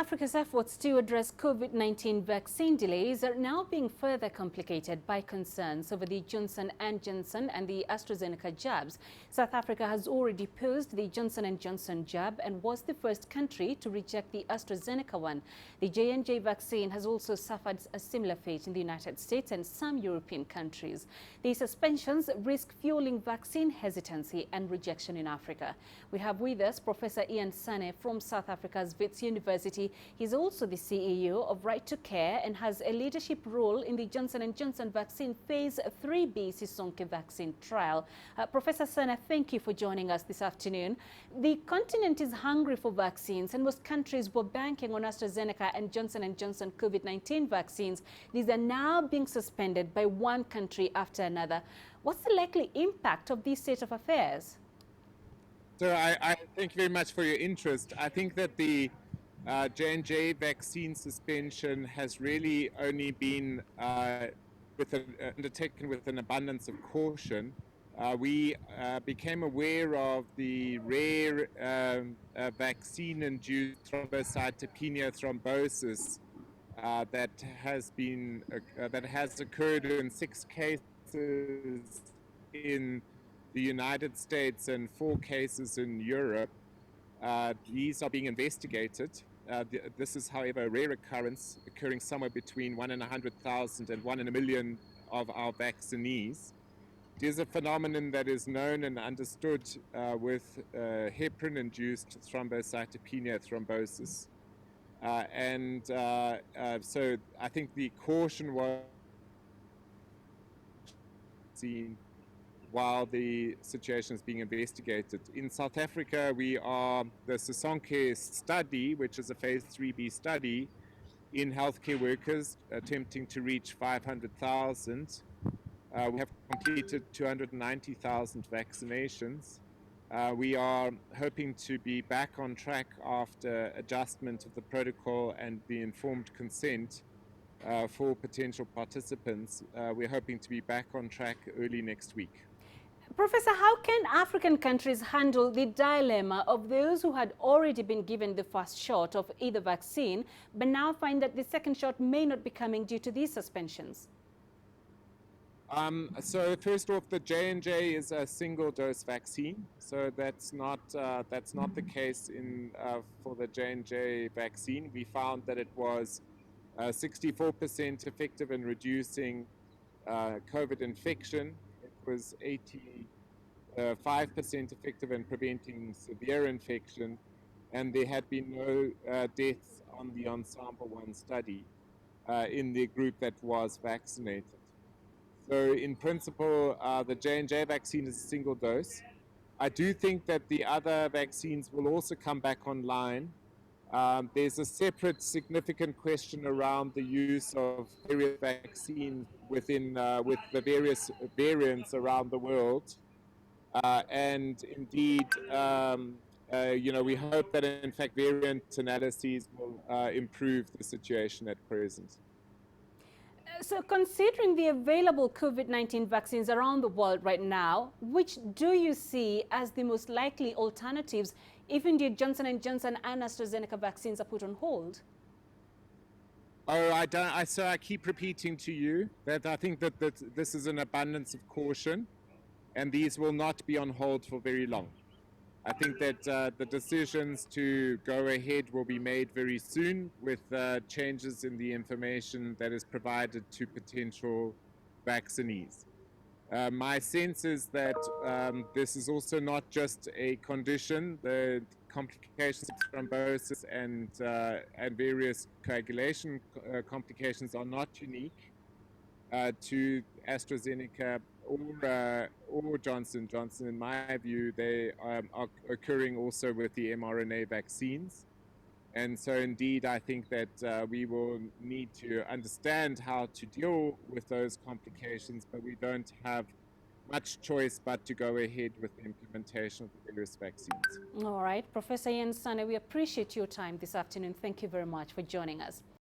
Africa's efforts to address COVID-19 vaccine delays are now being further complicated by concerns over the Johnson Johnson and the AstraZeneca jabs. South Africa has already posed the Johnson Johnson jab and was the first country to reject the AstraZeneca one. The J&J vaccine has also suffered a similar fate in the United States and some European countries. The suspensions risk fueling vaccine hesitancy and rejection in Africa. We have with us Professor Sanne from South Africa's Wits University. He's also the CEO of Right to Care and has a leadership role in the Johnson Johnson vaccine phase 3B Sisonke vaccine trial. Professor Sanne, thank you for joining us this afternoon. The continent is hungry for vaccines and most countries were banking on AstraZeneca and Johnson Johnson COVID-19 vaccines. These are now being suspended by one country after another. What's the likely impact of this state of affairs? So I thank you very much for your interest. I think that the J&J vaccine suspension has really only been undertaken with an abundance of caution. We became aware of the rare vaccine-induced thrombocytopenia thrombosis that has occurred in 6 cases in the United States and 4 cases in Europe. These are being investigated. This is, however, a rare occurrence, occurring somewhere between 1 in 100,000 and 1 in a million of our vaccinees. It is a phenomenon that is known and understood with heparin-induced thrombocytopenia thrombosis. So I think the caution was seen while the situation is being investigated. In South Africa, we are the Sisonke study, which is a phase 3B study in healthcare workers attempting to reach 500,000. We have completed 290,000 vaccinations. We are hoping to be back on track after adjustment of the protocol and the informed consent for potential participants. We're hoping to be back on track early next week. Professor, how can African countries handle the dilemma of those who had already been given the first shot of either vaccine, but now find that the second shot may not be coming due to these suspensions? So first off, the J&J is a single-dose vaccine, so that's not the case for the J&J vaccine. We found that it was 64% effective in reducing COVID infection. It was 85% effective in preventing severe infection, and there had been no deaths on the Ensemble 1 study in the group that was vaccinated. So in principle, the J&J vaccine is a single dose. I do think that the other vaccines will also come back online. There's a separate significant question around the use of various vaccines with the various variants around the world. And indeed, we hope that in fact variant analyses will improve the situation at present. So considering the available COVID-19 vaccines around the world right now, which do you see as the most likely alternatives if indeed Johnson Johnson and AstraZeneca vaccines are put on hold? Oh, so I keep repeating to you that I think that this is an abundance of caution and these will not be on hold for very long. I think that the decisions to go ahead will be made very soon with changes in the information that is provided to potential vaccinees. My sense is that this is also not just a condition. The complications of thrombosis and various coagulation complications are not unique to AstraZeneca or Johnson Johnson. In my view, they are occurring also with the mRNA vaccines. And so indeed, I think that we will need to understand how to deal with those complications, but we don't have much choice but to go ahead with the implementation of the various vaccines. All right. Professor Sanne, we appreciate your time this afternoon. Thank you very much for joining us.